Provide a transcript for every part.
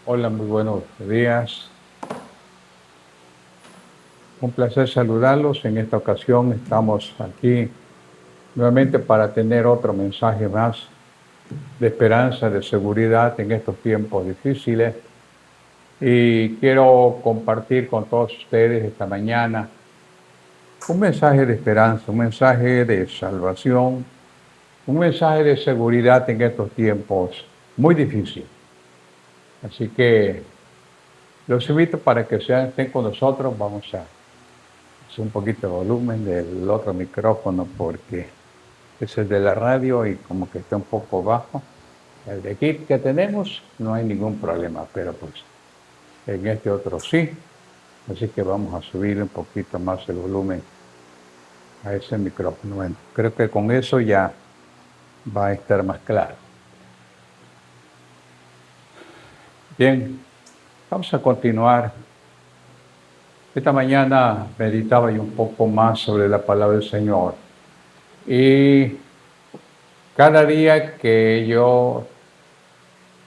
Hola, muy buenos días. Un placer saludarlos. En esta ocasión estamos aquí nuevamente para tener otro mensaje más de esperanza, de seguridad en estos tiempos difíciles. Y quiero compartir con todos ustedes esta mañana un mensaje de esperanza, un mensaje de salvación, un mensaje de seguridad en estos tiempos muy difíciles. Así que los invito para que estén con nosotros. Vamos a hacer un poquito de volumen del otro micrófono porque es el de la radio y como que está un poco bajo. El de aquí que tenemos no hay ningún problema, pero pues en este otro sí. Así que vamos a subir un poquito más el volumen a ese micrófono. Bueno, creo que con eso ya va a estar más claro. Bien, vamos a continuar. Esta mañana meditaba yo un poco más sobre la palabra del Señor. Y cada día que yo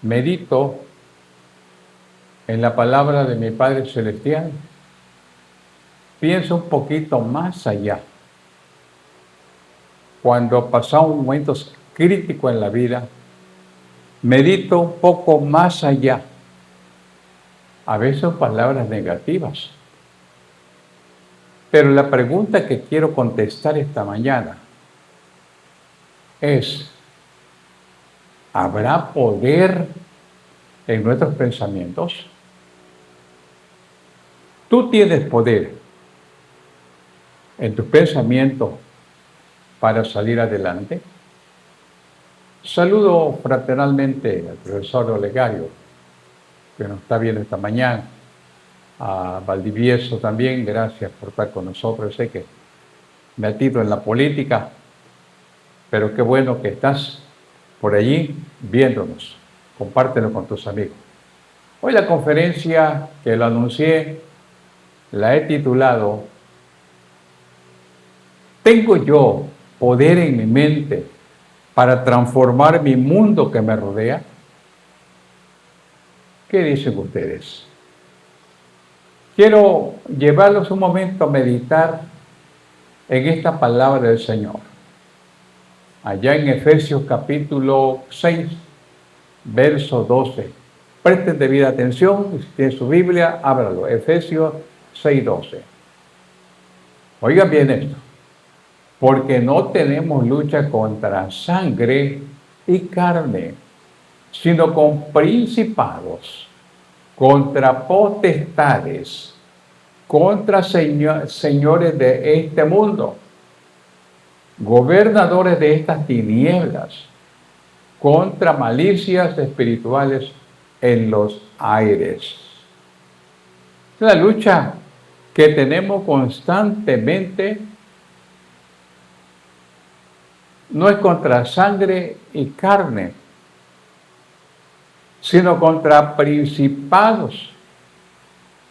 medito en la palabra de mi Padre Celestial, pienso un poquito más allá. Cuando pasamos momentos críticos en la vida, medito un poco más allá. A veces palabras negativas. Pero la pregunta que quiero contestar esta mañana es, ¿habrá poder en nuestros pensamientos? Tú tienes poder en tus pensamientos para salir adelante. Saludo fraternalmente al profesor Olegario, que nos está viendo esta mañana, a Valdivieso también, gracias por estar con nosotros. Sé que metido en la política, pero qué bueno que estás por allí viéndonos. Compártelo con tus amigos. Hoy la conferencia que lo anuncié, la he titulado ¿Tengo yo poder en mi mente para transformar mi mundo que me rodea? ¿Qué dicen ustedes? Quiero llevarlos un momento a meditar en esta palabra del Señor. Allá en Efesios capítulo 6, verso 12. Presten debida atención, si tienen su Biblia, ábralo. Efesios 6, 12. Oigan bien esto. Porque no tenemos lucha contra sangre y carne, sino con principados, contra potestades, contra señores de este mundo, gobernadores de estas tinieblas, contra malicias espirituales en los aires. Es la lucha que tenemos constantemente. No es contra sangre y carne, sino contra principados,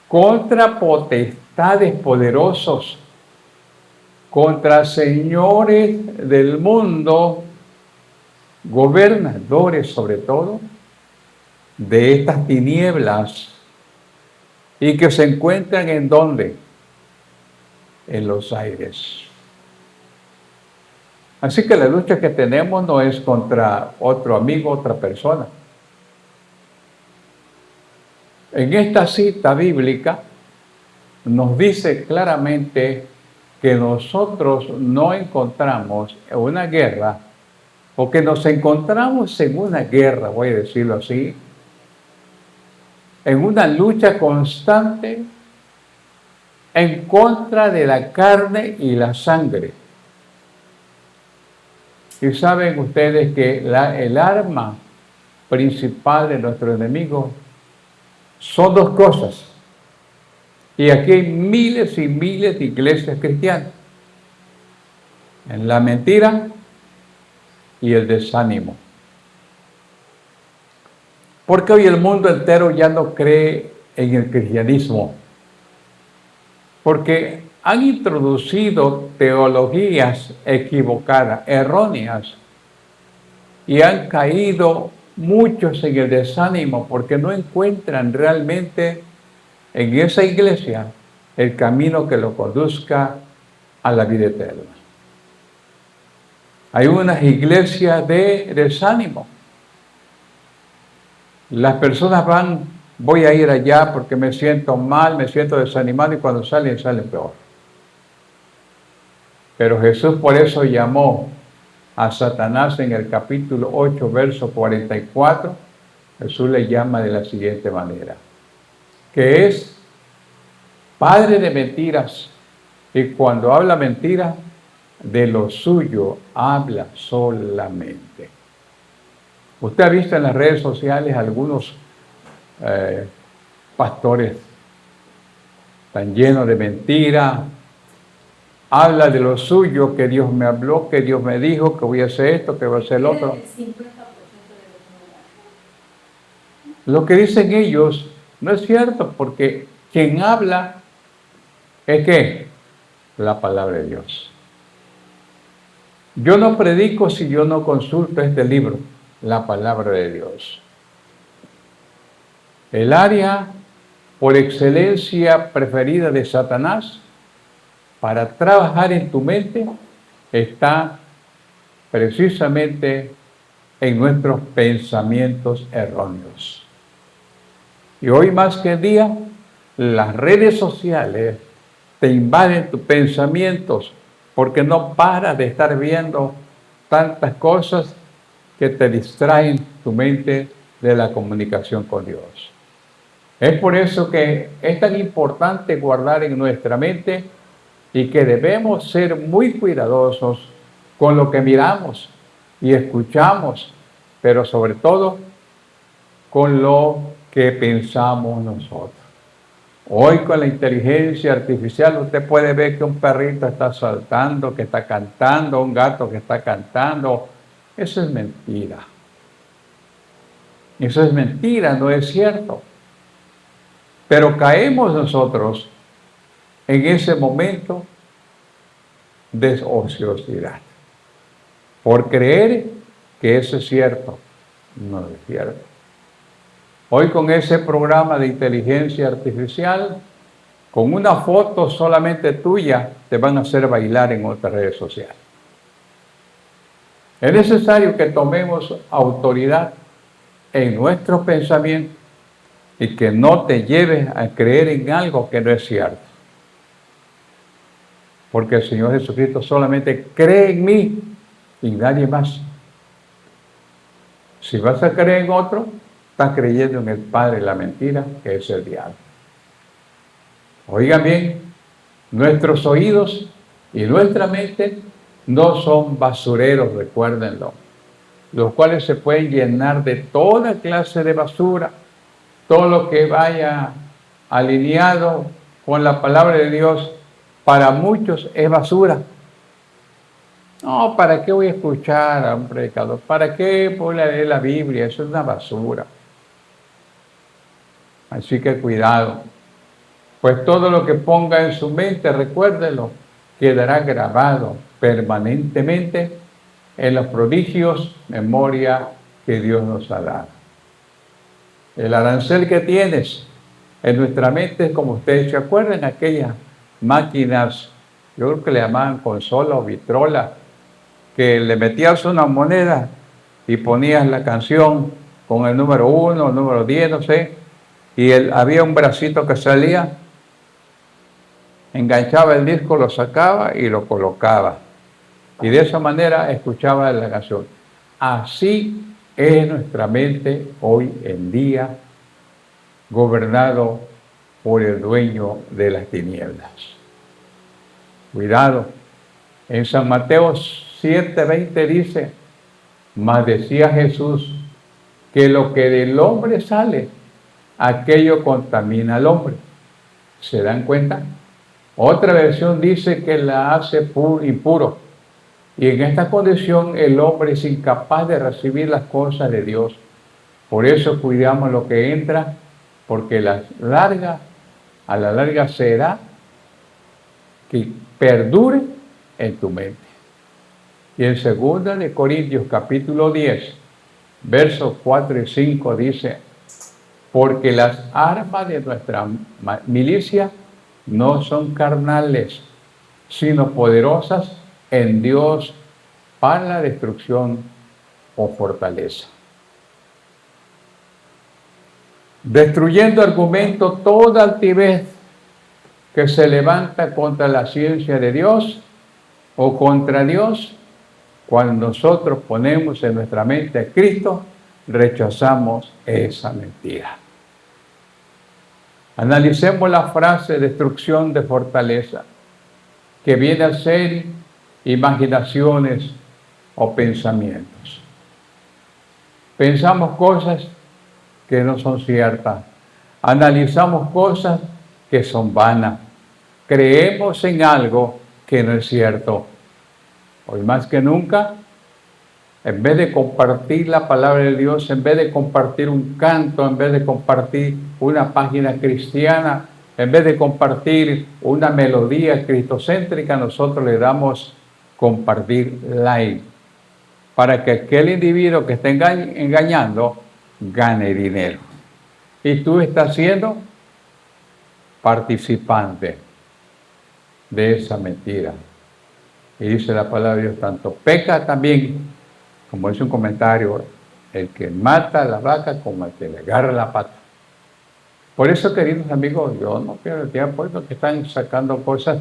contra potestades poderosos, contra señores del mundo, gobernadores sobre todo, de estas tinieblas, y que se encuentran ¿en dónde? En los aires. Así que la lucha que tenemos no es contra otro amigo, otra persona. En esta cita bíblica nos dice claramente que nosotros no encontramos una guerra, o que nos encontramos en una guerra, voy a decirlo así, en una lucha constante en contra de la carne y la sangre. Y saben ustedes que el arma principal de nuestro enemigo son dos cosas. Y aquí hay miles y miles de iglesias cristianas. En la mentira y el desánimo. Porque hoy el mundo entero ya no cree en el cristianismo. Porque han introducido teologías equivocadas, erróneas, y han caído muchos en el desánimo porque no encuentran realmente en esa iglesia el camino que lo conduzca a la vida eterna. Hay unas iglesias de desánimo. Las personas voy a ir allá porque me siento mal, me siento desanimado, y cuando salen peor. Pero Jesús por eso llamó a Satanás en el capítulo 8, verso 44. Jesús le llama de la siguiente manera, que es padre de mentiras, y cuando habla mentira, de lo suyo habla solamente. Usted ha visto en las redes sociales algunos pastores tan llenos de mentira, habla de lo suyo, que Dios me habló, que Dios me dijo, que voy a hacer esto, que voy a hacer lo otro. Lo que dicen ellos no es cierto, porque quien habla es ¿qué? La palabra de Dios. Yo no predico si yo no consulto este libro, la palabra de Dios. El área por excelencia preferida de Satanás para trabajar en tu mente está precisamente en nuestros pensamientos erróneos. Y hoy más que día, las redes sociales te invaden tus pensamientos porque no paras de estar viendo tantas cosas que te distraen tu mente de la comunicación con Dios. Es por eso que es tan importante guardar en nuestra mente y que debemos ser muy cuidadosos con lo que miramos y escuchamos, pero sobre todo con lo que pensamos nosotros. Hoy con la inteligencia artificial usted puede ver que un perrito está saltando, que está cantando, un gato que está cantando. Eso es mentira. Eso es mentira, no es cierto. Pero caemos nosotros en ese momento de ociosidad por creer que eso es cierto. No es cierto. Hoy con ese programa de inteligencia artificial, con una foto solamente tuya, te van a hacer bailar en otras redes sociales. Es necesario que tomemos autoridad en nuestros pensamientos y que no te lleves a creer en algo que no es cierto. Porque el Señor Jesucristo solamente cree en mí y nadie más. Si vas a creer en otro, estás creyendo en el padre de la mentira, que es el diablo. Oigan bien, nuestros oídos y nuestra mente no son basureros, recuérdenlo, los cuales se pueden llenar de toda clase de basura, todo lo que vaya alineado con la palabra de Dios, para muchos es basura. No, ¿para qué voy a escuchar a un predicador? ¿Para qué voy a leer la Biblia? Eso es una basura. Así que cuidado. Pues todo lo que ponga en su mente, recuérdelo, quedará grabado permanentemente en los prodigios, memoria que Dios nos ha dado. El arancel que tienes en nuestra mente, como ustedes se acuerdan, aquellas máquinas, yo creo que le llamaban consola o vitrola, que le metías una moneda y ponías la canción con el número 1, el número 10, no sé, y había un bracito que salía, enganchaba el disco, lo sacaba y lo colocaba. Y de esa manera escuchaba la canción. Así es nuestra mente hoy en día, gobernado por el dueño de las tinieblas. Cuidado. En San Mateo 7:20 dice, mas decía Jesús que lo que del hombre sale, aquello contamina al hombre. ¿Se dan cuenta? Otra versión dice que la hace impuro. Y en esta condición el hombre es incapaz de recibir las cosas de Dios. Por eso cuidamos lo que entra, porque a la larga será que perdure en tu mente. Y en 2 de Corintios capítulo 10, versos 4 y 5 dice, porque las armas de nuestra milicia no son carnales, sino poderosas en Dios para la destrucción o fortaleza. Destruyendo argumento toda altivez que se levanta contra la ciencia de Dios o contra Dios. Cuando nosotros ponemos en nuestra mente a Cristo, rechazamos esa mentira. Analicemos la frase destrucción de fortaleza, que viene a ser imaginaciones o pensamientos. Pensamos cosas que no son ciertas. Analizamos cosas que son vanas. Creemos en algo que no es cierto. Hoy más que nunca, en vez de compartir la palabra de Dios, en vez de compartir un canto, en vez de compartir una página cristiana, en vez de compartir una melodía cristocéntrica, nosotros le damos compartir like, para que aquel individuo que está engañando gane dinero. Y tú estás siendo participante de esa mentira. Y dice la palabra de Dios, tanto peca también, como dice un comentario, el que mata a la vaca como el que le agarra la pata. Por eso, queridos amigos, yo no pierdo el tiempo porque están sacando cosas,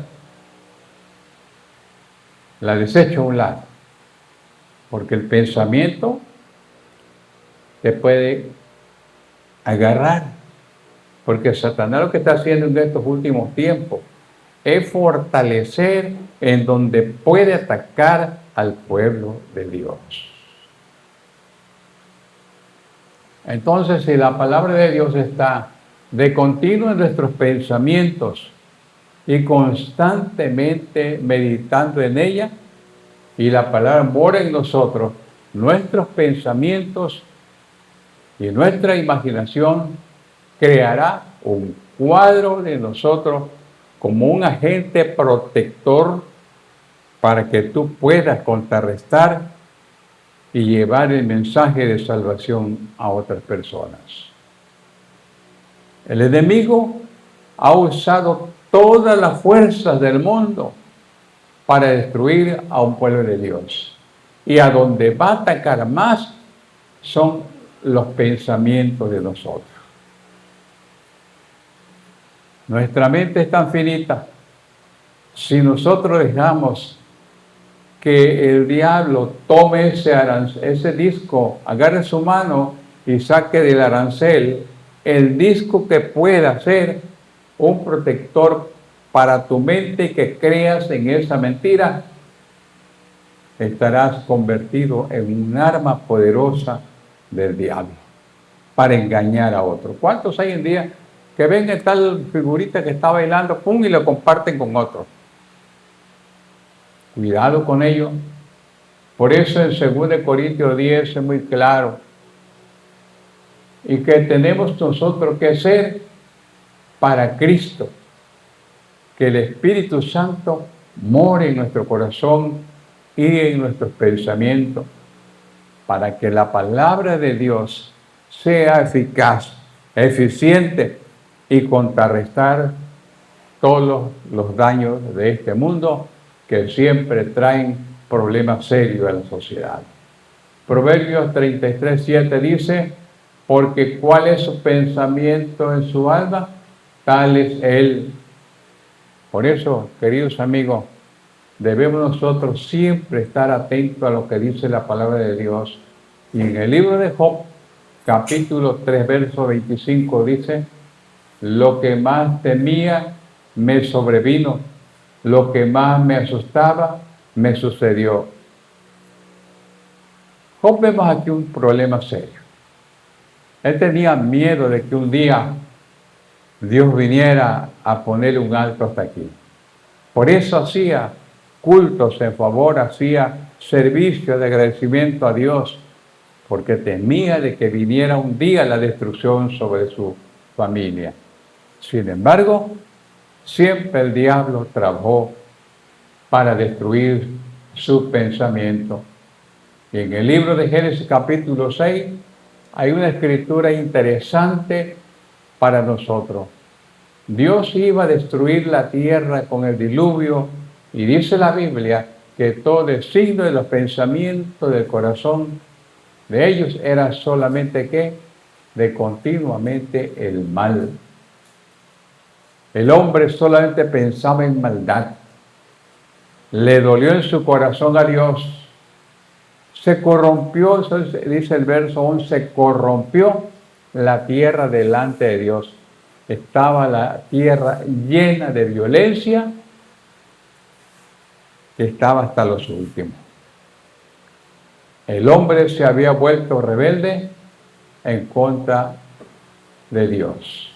la desecho a un lado, porque el pensamiento te puede agarrar, porque Satanás lo que está haciendo en estos últimos tiempos es fortalecer en donde puede atacar al pueblo de Dios. Entonces, si la palabra de Dios está de continuo en nuestros pensamientos y constantemente meditando en ella, y la palabra mora en nosotros, nuestros pensamientos y nuestra imaginación creará un cuadro de nosotros como un agente protector para que tú puedas contrarrestar y llevar el mensaje de salvación a otras personas. El enemigo ha usado todas las fuerzas del mundo para destruir a un pueblo de Dios. Y a donde va a atacar más son los pensamientos de nosotros. Nuestra mente es tan finita. Si nosotros dejamos que el diablo tome ese disco, agarre su mano y saque del arancel el disco que pueda ser un protector para tu mente y que creas en esa mentira, estarás convertido en un arma poderosa del diablo para engañar a otro. ¿Cuántos hay en día que ven a tal figurita que está bailando, pum, y lo comparten con otro? Cuidado con ello. Por eso en 2 Corintios 10 es muy claro. Y que tenemos nosotros que ser para Cristo. Que el Espíritu Santo more en nuestro corazón y en nuestros pensamientos. Para que la palabra de Dios sea eficaz, eficiente y contrarrestar todos los daños de este mundo que siempre traen problemas serios a la sociedad. Proverbios 33:7 dice, porque cuál es su pensamiento en su alma, tal es él. Por eso, queridos amigos, debemos nosotros siempre estar atentos a lo que dice la palabra de Dios. Y en el libro de Job, capítulo 3, verso 25, dice, lo que más temía me sobrevino, lo que más me asustaba me sucedió. Job, vemos aquí un problema serio. Él tenía miedo de que un día Dios viniera a ponerle un alto hasta aquí. Por eso hacía cultos en favor, hacía servicio de agradecimiento a Dios, porque temía de que viniera un día la destrucción sobre su familia. Sin embargo, siempre el diablo trabajó para destruir su pensamiento. Y en el libro de Génesis capítulo 6 hay una escritura interesante para nosotros. Dios iba a destruir la tierra con el diluvio y dice la Biblia que todo el signo de los pensamientos del corazón de ellos era solamente ¿qué? De continuamente el mal. El hombre solamente pensaba en maldad. Le dolió en su corazón a Dios. Se corrompió, dice el verso 11, se corrompió la tierra delante de Dios. Estaba la tierra llena de violencia, que estaba hasta los últimos. El hombre se había vuelto rebelde en contra de Dios.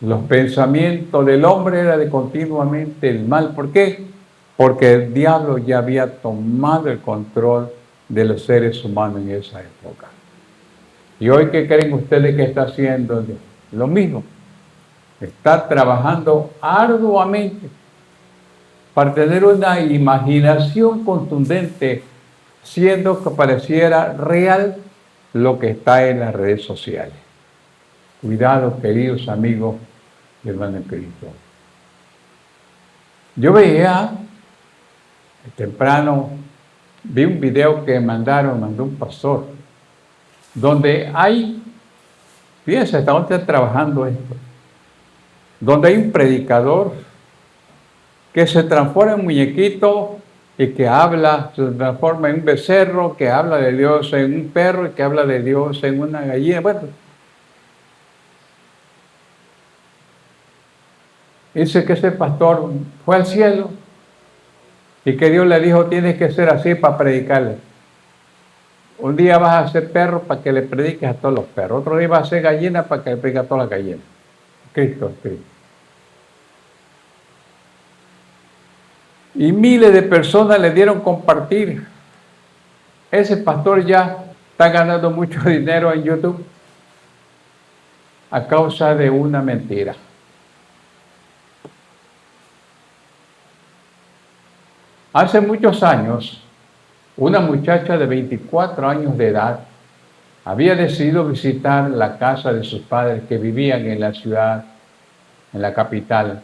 Los pensamientos del hombre eran de continuamente el mal. ¿Por qué? Porque el diablo ya había tomado el control de los seres humanos en esa época. ¿Y hoy qué creen ustedes que está haciendo? Lo mismo. Está trabajando arduamente para tener una imaginación contundente, siendo que pareciera real lo que está en las redes sociales. Cuidado, queridos amigos y hermanos en Cristo. Yo veía temprano, vi un video que mandó un pastor, donde hay, fíjense, hasta dónde está trabajando esto, donde hay un predicador que se transforma en muñequito y que habla, se transforma en un becerro, que habla de Dios en un perro y que habla de Dios en una gallina. Bueno, dice que ese pastor fue al cielo y que Dios le dijo, tienes que ser así para predicarle. Un día vas a ser perro para que le prediques a todos los perros. Otro día vas a ser gallina para que le prediques a todas las gallinas. Cristo. Y miles de personas le dieron compartir. Ese pastor ya está ganando mucho dinero en YouTube a causa de una mentira. Hace muchos años, una muchacha de 24 años de edad había decidido visitar la casa de sus padres que vivían en la ciudad, en la capital.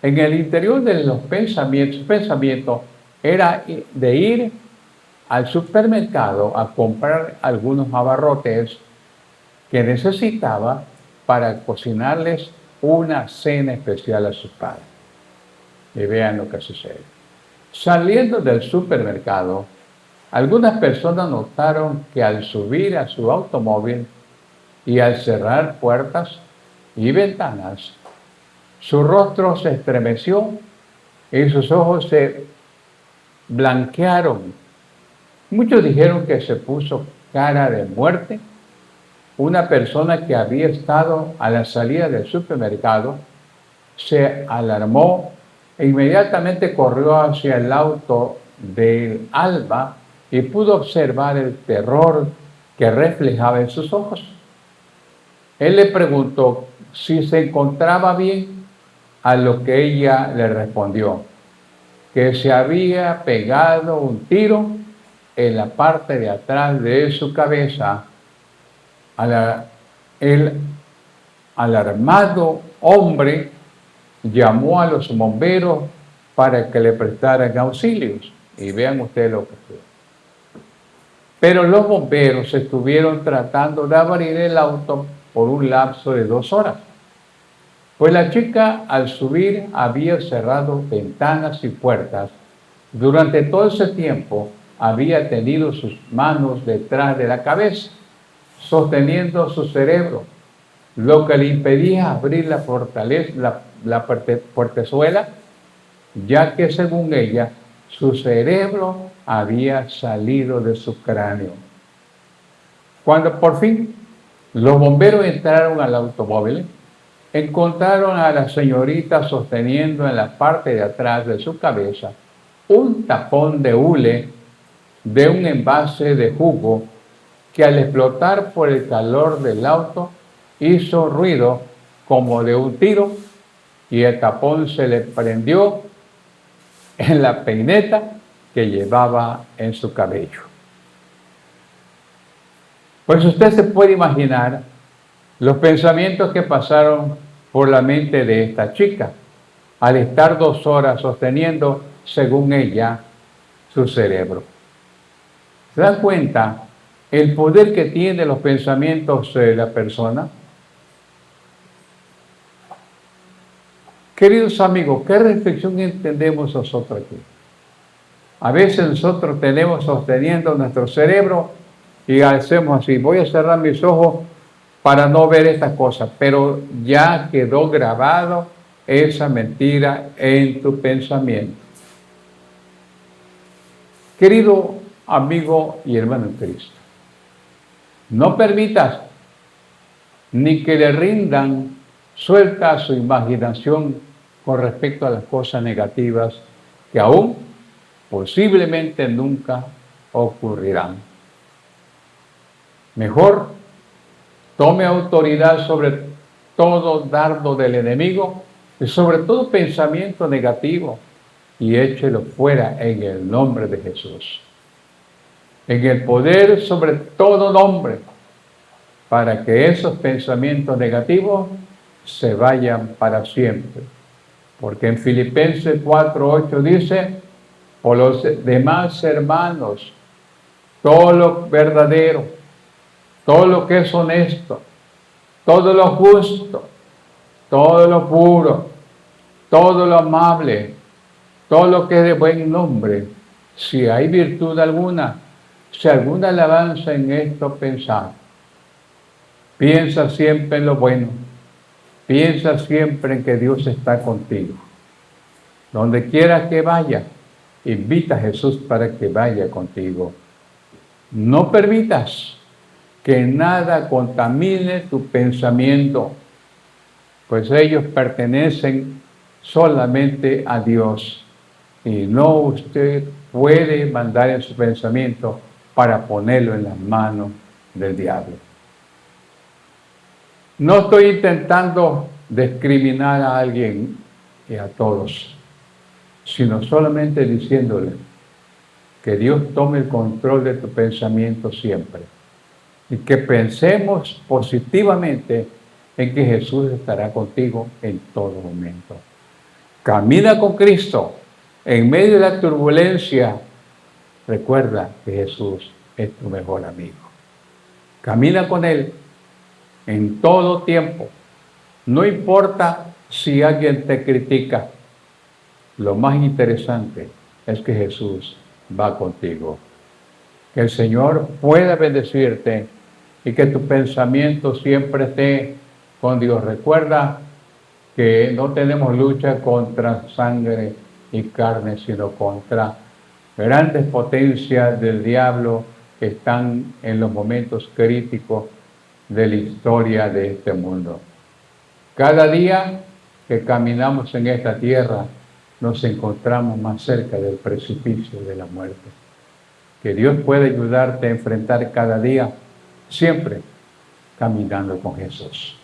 En el interior de los pensamientos, su pensamiento era de ir al supermercado a comprar algunos abarrotes que necesitaba para cocinarles una cena especial a sus padres. Y vean lo que sucede. Saliendo del supermercado, algunas personas notaron que al subir a su automóvil y al cerrar puertas y ventanas, su rostro se estremeció y sus ojos se blanquearon. Muchos dijeron que se puso cara de muerte. Una persona que había estado a la salida del supermercado se alarmó e inmediatamente corrió hacia el auto del Alba y pudo observar el terror que reflejaba en sus ojos. Él le preguntó si se encontraba bien, a lo que ella le respondió que se había pegado un tiro en la parte de atrás de su cabeza. El alarmado hombre llamó a los bomberos para que le prestaran auxilios. Y vean ustedes lo que fue. Pero los bomberos estuvieron tratando de abrir el auto por un lapso de 2 horas. Pues la chica al subir había cerrado ventanas y puertas. Durante todo ese tiempo había tenido sus manos detrás de la cabeza, sosteniendo su cerebro, lo que le impedía abrir la portezuela, ya que según ella, su cerebro había salido de su cráneo. Cuando por fin Los bomberos entraron al automóvil, encontraron a la señorita sosteniendo en la parte de atrás de su cabeza un tapón de hule de un envase de jugo que al explotar por el calor del auto hizo ruido como de un tiro y el tapón se le prendió en la peineta que llevaba en su cabello. Pues usted se puede imaginar los pensamientos que pasaron por la mente de esta chica al estar 2 horas sosteniendo, según ella, su cerebro. ¿Se dan cuenta el poder que tienen los pensamientos de la persona? Queridos amigos, ¿qué reflexión entendemos nosotros aquí? A veces nosotros tenemos sosteniendo nuestro cerebro y hacemos así, voy a cerrar mis ojos para no ver estas cosas, pero ya quedó grabado esa mentira en tu pensamiento. Querido amigo y hermano en Cristo, no permitas ni que le rindan suelta a su imaginación con respecto a las cosas negativas que aún posiblemente nunca ocurrirán. Mejor tome autoridad sobre todo dardo del enemigo y sobre todo pensamiento negativo y échelo fuera en el nombre de Jesús. En el poder sobre todo nombre, para que esos pensamientos negativos se vayan para siempre. Porque en Filipenses 4:8 dice, por los demás hermanos, todo lo verdadero, todo lo que es honesto, todo lo justo, todo lo puro, todo lo amable, todo lo que es de buen nombre, si hay virtud alguna, si alguna alabanza en esto pensar, piensa siempre en lo bueno, piensa siempre en que Dios está contigo. Donde quiera que vaya, invita a Jesús para que vaya contigo. No permitas que nada contamine tu pensamiento, pues ellos pertenecen solamente a Dios y no usted puede mandar en su pensamiento para ponerlo en las manos del diablo. No estoy intentando discriminar a alguien y a todos, sino solamente diciéndole que Dios tome el control de tu pensamiento siempre y que pensemos positivamente en que Jesús estará contigo en todo momento. Camina con Cristo en medio de la turbulencia. Recuerda que Jesús es tu mejor amigo. Camina con Él en todo tiempo. No importa si alguien te critica. Lo más interesante es que Jesús va contigo. Que el Señor pueda bendecirte y que tu pensamiento siempre esté con Dios. Recuerda que no tenemos lucha contra sangre y carne, sino contra grandes potencias del diablo que están en los momentos críticos de la historia de este mundo. Cada día que caminamos en esta tierra, nos encontramos más cerca del precipicio de la muerte. Que Dios pueda ayudarte a enfrentar cada día, siempre caminando con Jesús.